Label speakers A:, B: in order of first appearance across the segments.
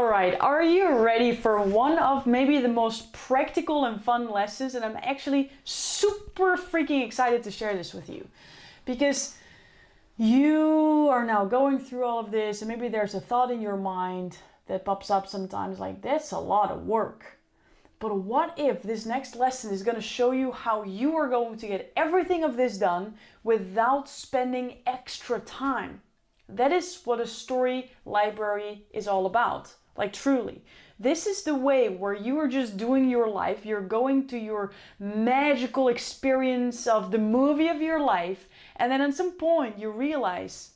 A: Alright, are you ready for one of maybe the most practical and fun lessons? And I'm actually super freaking excited to share this with you. Because you are now going through all of this, and maybe there's a thought in your mind that pops up sometimes like, that's a lot of work. But what if this next lesson is going to show you how you are going to get everything of this done without spending extra time? That is what a story library is all about. Like truly. This is the way where you are just doing your life. You're going to your magical experience of the movie of your life. And then at some point you realize,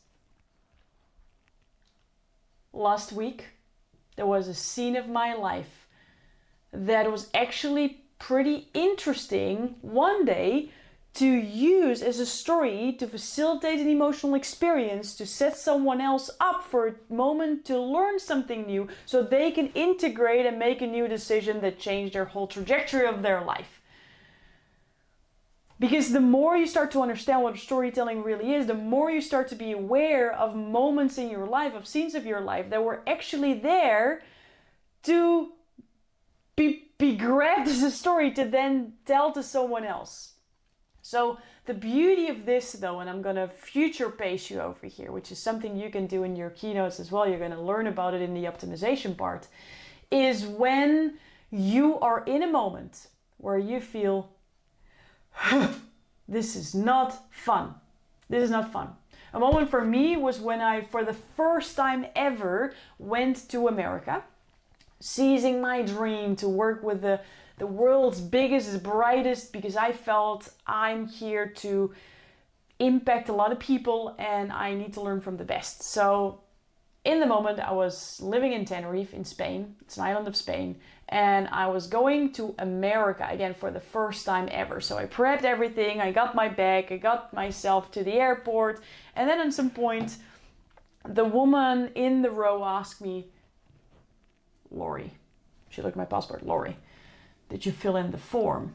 A: last week there was a scene of my life that was actually pretty interesting one day to use as a story to facilitate an emotional experience, to set someone else up for a moment to learn something new so they can integrate and make a new decision that changed their whole trajectory of their life. Because the more you start to understand what storytelling really is, the more you start to be aware of moments in your life, of scenes of your life that were actually there to be grabbed as a story to then tell to someone else. So the beauty of this though, and I'm going to future pace you over here, which is something you can do in your keynotes as well, you're going to learn about it in the optimization part, is when you are in a moment where you feel, this is not fun. This is not fun. A moment for me was when I, for the first time ever, went to America, seizing my dream to work with the world's biggest, brightest, because I felt I'm here to impact a lot of people and I need to learn from the best. So in the moment I was living in Tenerife in Spain, it's an island of Spain, and I was going to America again for the first time ever. So I prepped everything, I got my bag, I got myself to the airport, and then at some point the woman in the row asked me, Lori, she looked at my passport, Lori, did you fill in the form?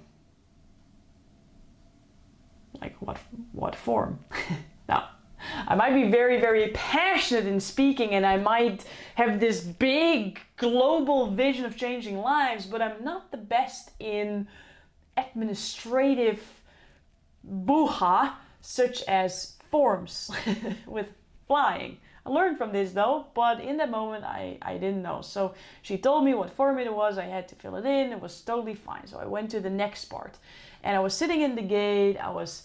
A: Like what form? Now, I might be very, very passionate in speaking and I might have this big global vision of changing lives, but I'm not the best in administrative boo-ha, such as forms with flying. I learned from this though, but in that moment I didn't know. So she told me what form it was, I had to fill it in, it was totally fine. So I went to the next part and I was sitting in the gate, I was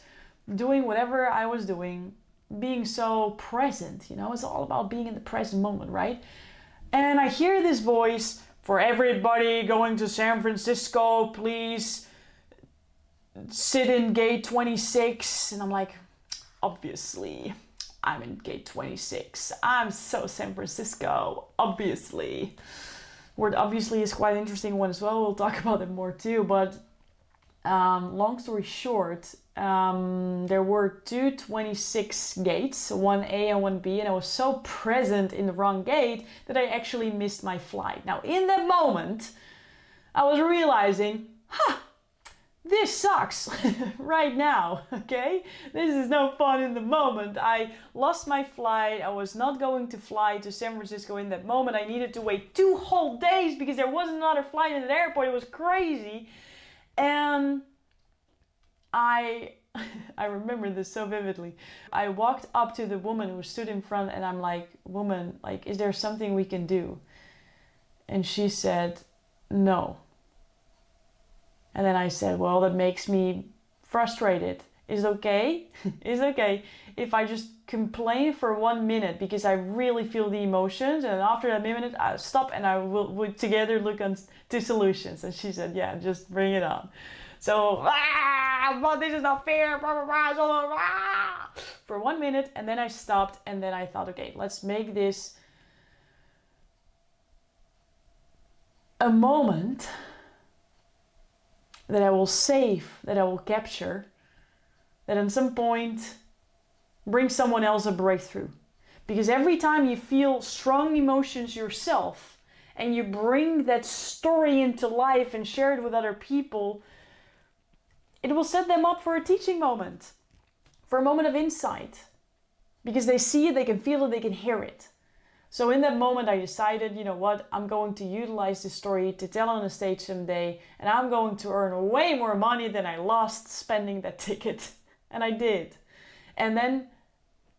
A: doing whatever I was doing, being so present, you know, it's all about being in the present moment, right? And I hear this voice, for everybody going to San Francisco, please sit in gate 26. And I'm like, obviously. I'm in gate 26. I'm so San Francisco, obviously. Word obviously is quite an interesting one as well. We'll talk about it more too. But long story short, there were two 26 gates, one A and one B, and I was so present in the wrong gate that I actually missed my flight. Now, in that moment, I was realizing, this sucks right now, okay? This is no fun in the moment. I lost my flight. I was not going to fly to San Francisco in that moment. I needed to wait 2 whole days because there wasn't another flight in the airport. It was crazy. And I remember this so vividly. I walked up to the woman who stood in front and I'm like, woman, like, is there something we can do? And she said, no. And then I said, well, that makes me frustrated. Is it okay? Is it okay if I just complain for 1 minute because I really feel the emotions, and after that minute I stop and I will together look to solutions? And she said, yeah, just bring it on. So, but this is not fair, blah, blah, blah, for 1 minute, and then I stopped and then I thought, okay, let's make this a moment that I will save, that I will capture, that at some point brings someone else a breakthrough. Because every time you feel strong emotions yourself and you bring that story into life and share it with other people, it will set them up for a teaching moment, for a moment of insight. Because they see it, they can feel it, they can hear it. So in that moment, I decided, you know what, I'm going to utilize this story to tell on a stage someday, and I'm going to earn way more money than I lost spending that ticket. And I did. And then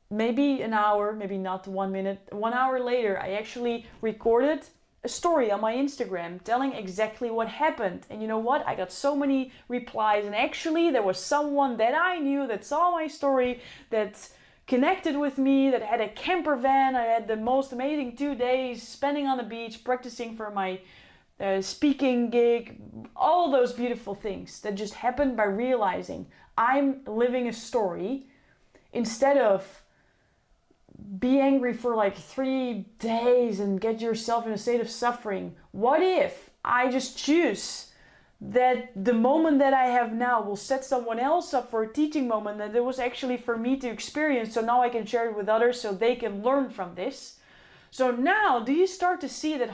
A: maybe an hour, maybe not 1 minute, 1 hour later, I actually recorded a story on my Instagram telling exactly what happened. And you know what? I got so many replies, and actually there was someone that I knew that saw my story, that connected with me, that had a camper van. I had the most amazing 2 days spending on the beach, practicing for my speaking gig, all those beautiful things that just happened by realizing I'm living a story. Instead of be angry for like 3 days and get yourself in a state of suffering, what if I just choose that the moment that I have now will set someone else up for a teaching moment that it was actually for me to experience, so now I can share it with others so they can learn from this. So now, do you start to see that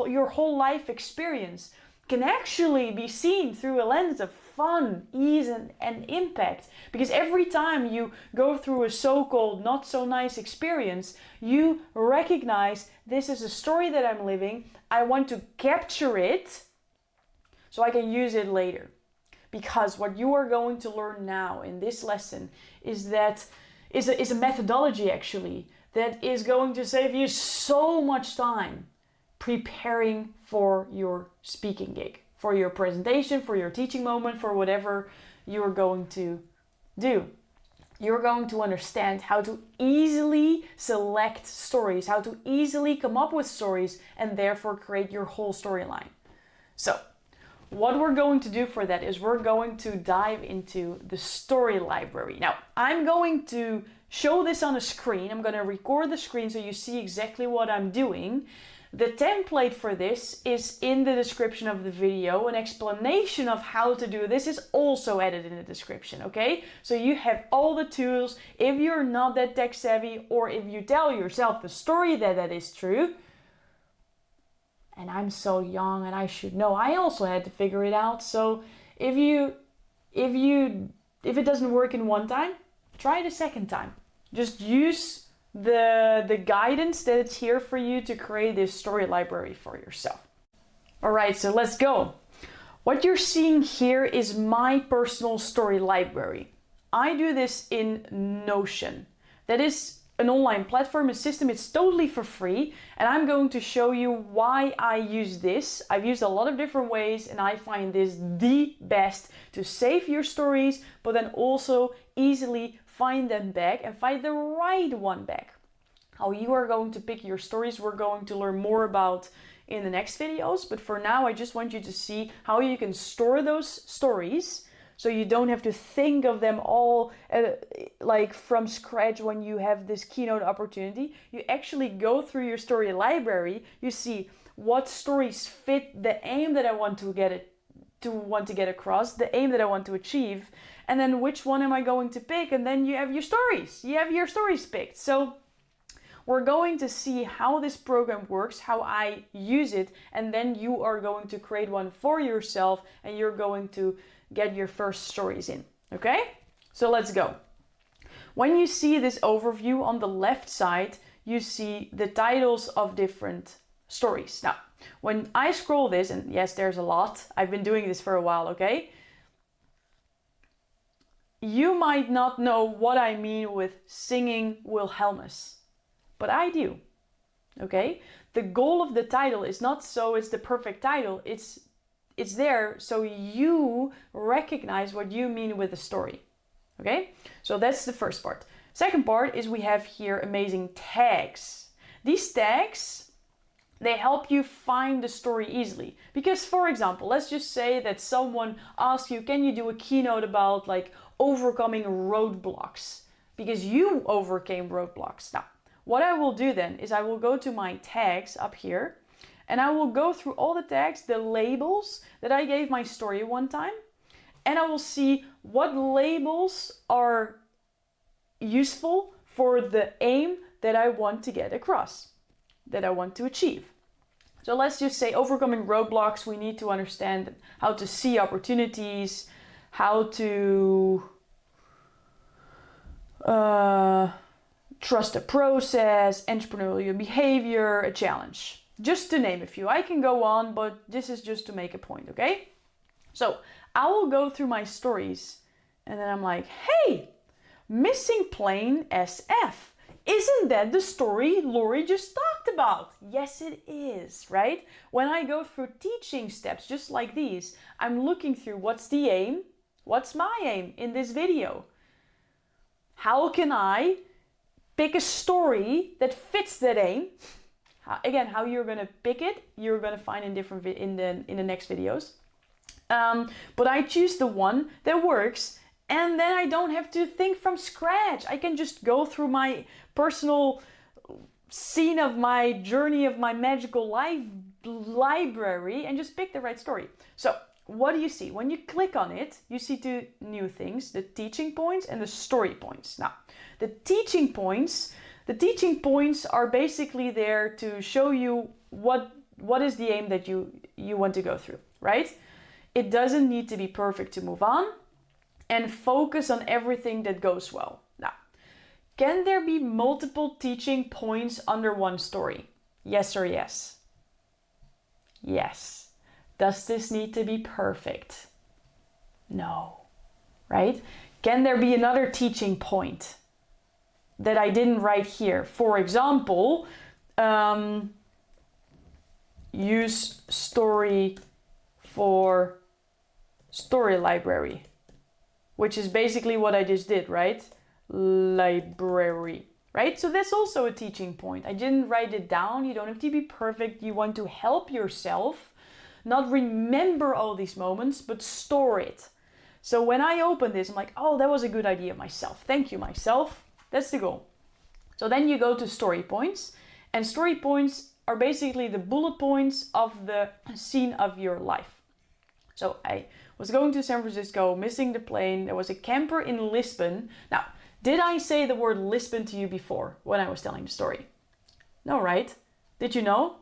A: your whole life experience can actually be seen through a lens of fun, ease, and impact? Because every time you go through a so-called not so nice experience, you recognize this is a story that I'm living. I want to capture it so I can use it later. Because what you are going to learn now in this lesson is a methodology actually that is going to save you so much time preparing for your speaking gig, for your presentation, for your teaching moment, for whatever you're going to do. You're going to understand how to easily select stories, how to easily come up with stories, and therefore create your whole storyline. So, what we're going to do for that is we're going to dive into the story library. Now, I'm going to show this on a screen. I'm going to record the screen so you see exactly what I'm doing. The template for this is in the description of the video. An explanation of how to do this is also added in the description, okay? So you have all the tools. If you're not that tech savvy, or if you tell yourself the story that is true, and I'm so young and I should know, I also had to figure it out. So if it doesn't work in one time, try it a second time. Just use the guidance that it's here for you to create this story library for yourself. All right, so let's go. What you're seeing here is my personal story library. I do this in Notion. That is an online platform, a system. It's totally for free, and I'm going to show you why I use this. I've used a lot of different ways, and I find this the best to save your stories, but then also easily find them back and find the right one back. How you are going to pick your stories, we're going to learn more about in the next videos, but for now I just want you to see how you can store those stories so you don't have to think of them all like from scratch when you have this keynote opportunity. You actually go through your story library, you see what stories fit the aim that I want to get across, the aim that I want to achieve, and then which one am I going to pick, and then you have your stories. You have your stories picked. So we're going to see how this program works, how I use it, and then you are going to create one for yourself and you're going to get your first stories in, okay? So let's go. When you see this overview on the left side, you see the titles of different stories. Now, when I scroll this, and yes, there's a lot, I've been doing this for a while, okay? You might not know what I mean with singing Wilhelmus, but I do, okay? The goal of the title is not so it's the perfect title, it's there so you recognize what you mean with the story, okay? So that's the first part. Second part is we have here amazing tags. These tags, they help you find the story easily. Because for example, let's just say that someone asks you, can you do a keynote about like overcoming roadblocks? Because you overcame roadblocks. Now, what I will do then is I will go to my tags up here and I will go through all the tags, the labels that I gave my story one time, and I will see what labels are useful for the aim that I want to get across, that I want to achieve. So let's just say overcoming roadblocks, we need to understand how to see opportunities, how to trust the process, entrepreneurial behavior, a challenge. Just to name a few. I can go on, but this is just to make a point, okay? So I will go through my stories and then I'm like, hey, missing plane SF. Isn't that the story Lori just talked about? Yes, it is, right? When I go through teaching steps just like these, I'm looking through what's the aim, what's my aim in this video? How can I pick a story that fits that aim? Again, how you're gonna pick it, you're gonna find in different in the next videos. But I choose the one that works, and then I don't have to think from scratch. I can just go through my personal scene of my journey of my magical life library and just pick the right story. So what do you see? When you click on it, you see two new things, the teaching points and the story points. Now, the teaching points are basically there to show you what is the aim that you want to go through, right? It doesn't need to be perfect to move on, and focus on everything that goes well. Now, can there be multiple teaching points under one story? Yes or yes? Yes. Does this need to be perfect? No, right? Can there be another teaching point that I didn't write here? For example, use story for Storylibrary, which is basically what I just did, right? Library, right? So that's also a teaching point. I didn't write it down. You don't have to be perfect. You want to help yourself, not remember all these moments, but store it. So when I open this, I'm like, oh, that was a good idea myself. Thank you, myself. That's the goal. So then you go to story points, and story points are basically the bullet points of the scene of your life. So I was going to San Francisco, missing the plane. There was a camper in Lisbon. Now, did I say the word Lisbon to you before when I was telling the story? No, right? Did you know?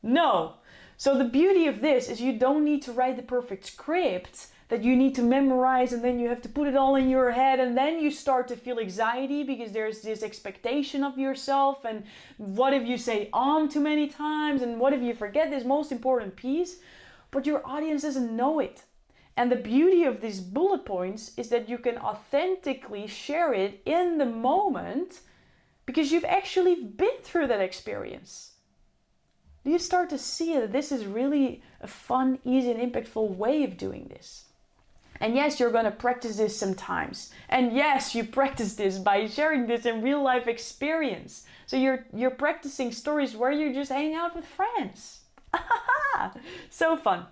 A: No. So the beauty of this is you don't need to write the perfect script that you need to memorize, and then you have to put it all in your head, and then you start to feel anxiety because there's this expectation of yourself, and what if you say too many times, and what if you forget this most important piece? But your audience doesn't know it. And the beauty of these bullet points is that you can authentically share it in the moment because you've actually been through that experience. Do you start to see that this is really a fun, easy, and impactful way of doing this? And yes, you're going to practice this sometimes. And yes, you practice this by sharing this in real life experience. So you're practicing stories where you're just hanging out with friends. So fun.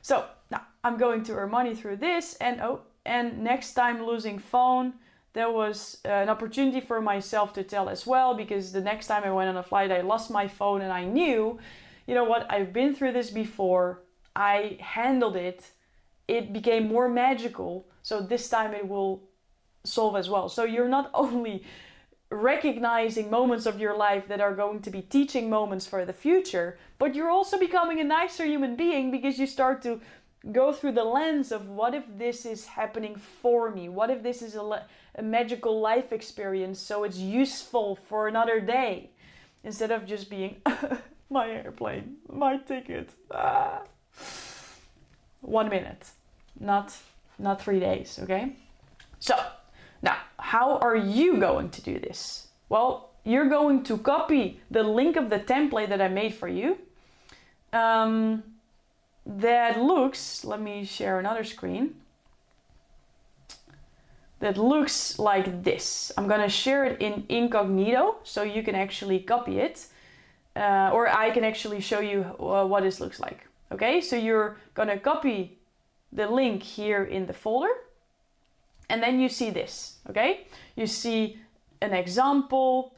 A: So now I'm going to earn money through this, and next time losing phone, there was an opportunity for myself to tell as well, because the next time I went on a flight, I lost my phone, and I knew, you know what, I've been through this before. I handled it. It became more magical. So this time it will solve as well. So you're not only recognizing moments of your life that are going to be teaching moments for the future, but you're also becoming a nicer human being because you start to go through the lens of what if this is happening for me? What if this is a magical life experience so it's useful for another day? Instead of just being my airplane, my ticket. 1 minute, not 3 days, okay? So now, how are you going to do this? Well, you're going to copy the link of the template that I made for you. That looks, let me share another screen. That looks like this. I'm gonna share it in incognito so you can actually copy it. Or I can actually show you what this looks like. Okay, so you're gonna copy the link here in the folder. And then you see this, okay? You see an example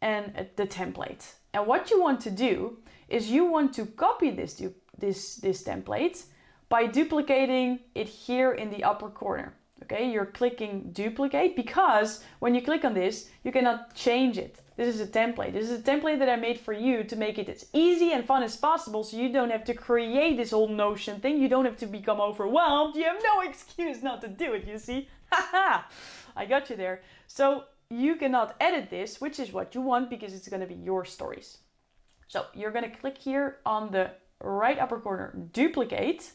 A: and the template. And what you want to do is you want to copy this template by duplicating it here in the upper corner. Okay, you're clicking duplicate because when you click on this, you cannot change it. This is a template. This is a template that I made for you to make it as easy and fun as possible so you don't have to create this whole Notion thing. You don't have to become overwhelmed. You have no excuse not to do it, you see? Haha, I got you there. So you cannot edit this, which is what you want because it's going to be your stories. So you're going to click here on the right upper corner, duplicate,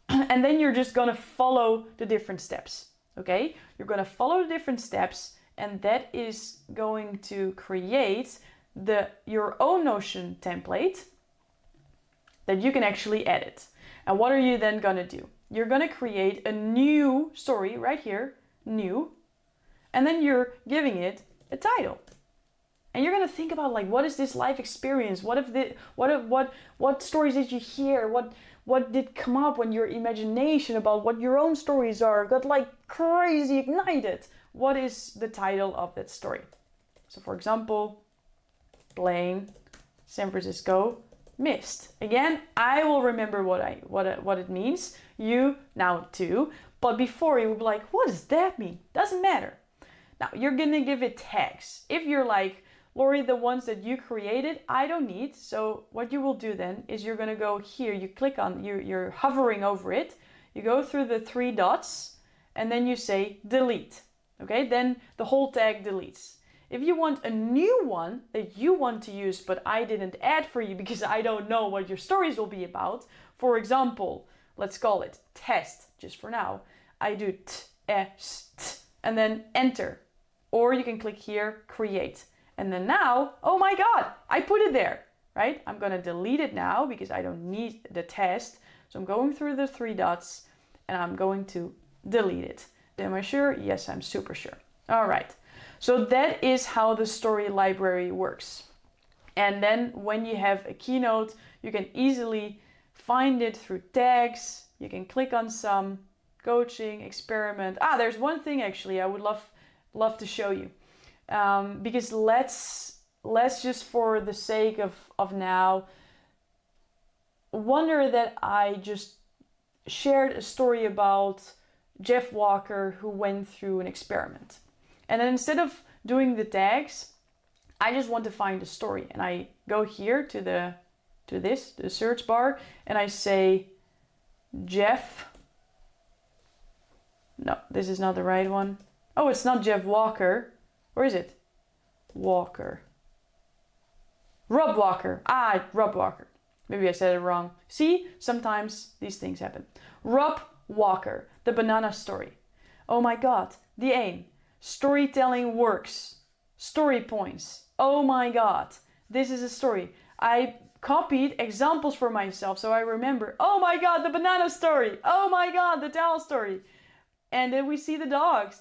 A: and then you're just going to follow the different steps. Okay, you're going to follow the different steps, and that is going to create your own Notion template that you can actually edit. And what are you then going to do? You're going to create a new story right here, new, and then you're giving it a title. And you're going to think about, like, what is this life experience? What stories did you hear? What did come up when your imagination about what your own stories are got like crazy ignited? What is the title of that story? So for example, plane San Francisco missed. Again, I will remember what it means. You now too. But before you would be like, what does that mean? Doesn't matter. Now you're gonna give it tags. If you're like, Lori, the ones that you created, I don't need. So what you will do then is you're gonna go here, you click on, you're hovering over it, you go through the 3 dots, and then you say delete. Okay, then the whole tag deletes. If you want a new one that you want to use, but I didn't add for you because I don't know what your stories will be about, for example, let's call it test, just for now. I do t, and then enter. Or you can click here, create. And then now, oh my God, I put it there, right? I'm gonna delete it now because I don't need the test. So I'm going through the 3 dots and I'm going to delete it. Am I sure? Yes, I'm super sure. All right. So that is how the story library works. And then when you have a keynote, you can easily find it through tags. You can click on some coaching, experiment. There's one thing actually I would love to show you. Because let's just for the sake of now wonder that I just shared a story about Jeff Walker who went through an experiment. And then instead of doing the tags, I just want to find a story. And I go here to the search bar, and I say Jeff. No, this is not the right one. Oh, it's not Jeff Walker. Where is it? Walker. Rob Walker. Rob Walker. Maybe I said it wrong. See, sometimes these things happen. Rob Walker, the banana story. Oh my God, the aim. Storytelling works. Story points. Oh my God, this is a story. I copied examples for myself so I remember. Oh my God, the banana story. Oh my God, the towel story. And then we see the dogs.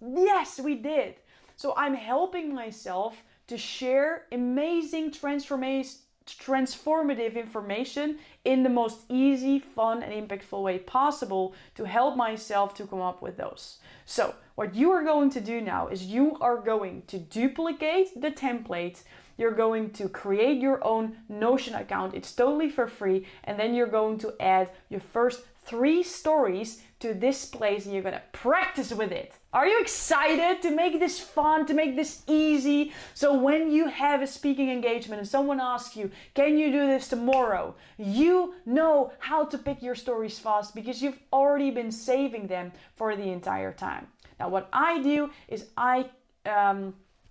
A: Yes, we did. So I'm helping myself to share amazing transformative information in the most easy, fun, and impactful way possible to help myself to come up with those. So what you are going to do now is you are going to duplicate the template. You're going to create your own Notion account. It's totally for free. And then you're going to add your first 3 stories to this place and you're going to practice with it. Are you excited to make this fun, to make this easy? So when you have a speaking engagement and someone asks you, can you do this tomorrow? You know how to pick your stories fast because you've already been saving them for the entire time. Now what I do is I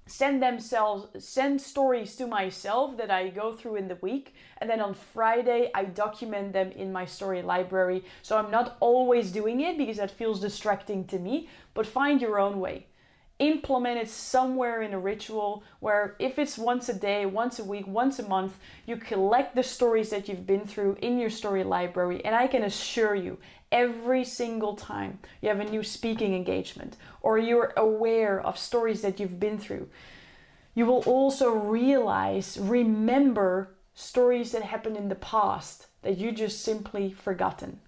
A: send stories to myself that I go through in the week, and then on Friday I document them in my story library. So I'm not always doing it because that feels distracting to me, but find your own way. Implement it somewhere in a ritual where if it's once a day, once a week, once a month, you collect the stories that you've been through in your story library. And I can assure you, every single time you have a new speaking engagement or you're aware of stories that you've been through, you will also remember stories that happened in the past that you just simply forgotten.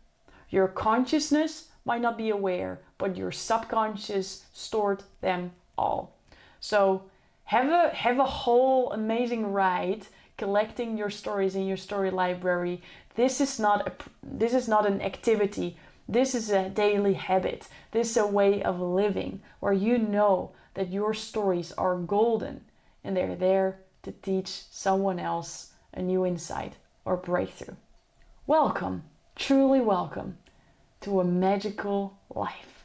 A: Your consciousness might not be aware, but your subconscious stored them all. So have a whole amazing ride collecting your stories in your story library. This is not an activity. This is a daily habit. This is a way of living where you know that your stories are golden and they're there to teach someone else a new insight or breakthrough. Welcome, truly welcome to a magical life.